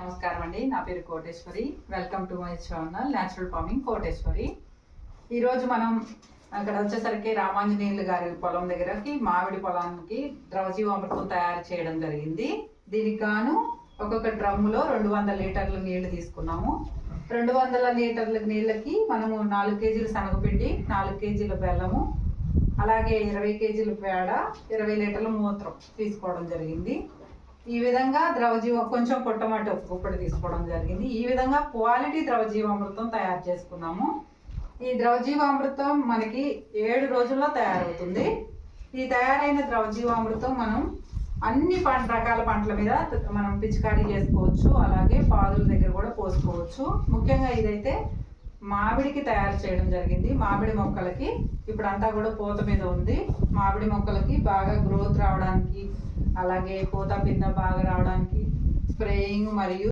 నమస్కారం అండి. నా పేరు Koteswari. Welcome to my channel natural farming Koteswari. ఈరోజు మనం అక్కడ వచ్చేసరికి రామాంజనేయులు గారి పొలం దగ్గరకి మామిడి పొలానికి ద్రవజీవామృతం తయారు చేయడం జరిగింది. దీనికి గాను ఒక్కొక్క డ్రమ్ములో 200 లీటర్ల నీళ్లు తీసుకున్నాము. 200 లీటర్ల నీళ్ళకి మనము 4 కేజీల శనగపిండి, 4 కేజీల బెల్లము, అలాగే 20 కేజీల పేడ, 20 లీటర్ల మూత్రం తీసుకోవడం జరిగింది. ఈ విధంగా కొంచెం పొట్టమట్టి ఉప్పుడు తీసుకోవడం జరిగింది. ఈ విధంగా క్వాలిటీ ద్రవజీవామృతం తయారు చేసుకున్నాము. ఈ ద్రవజీవామృతం మనకి 7 రోజుల్లో తయారవుతుంది. ఈ తయారైన ద్రవజీవామృతం మనం అన్ని రకాల పంటల మీద మనం పిచికారీ చేసుకోవచ్చు. అలాగే పాదుల దగ్గర కూడా పోసుకోవచ్చు. ముఖ్యంగా ఇదైతే మామిడికి తయారు చేయడం జరిగింది. మామిడి మొక్కలకి ఇప్పుడు అంతా కూడా పూత మీద ఉంది. మామిడి మొక్కలకి బాగా గ్రోత్ రావడానికి, అలాగే పూత పింద బాగా రావడానికి స్ప్రేయింగ్ మరియు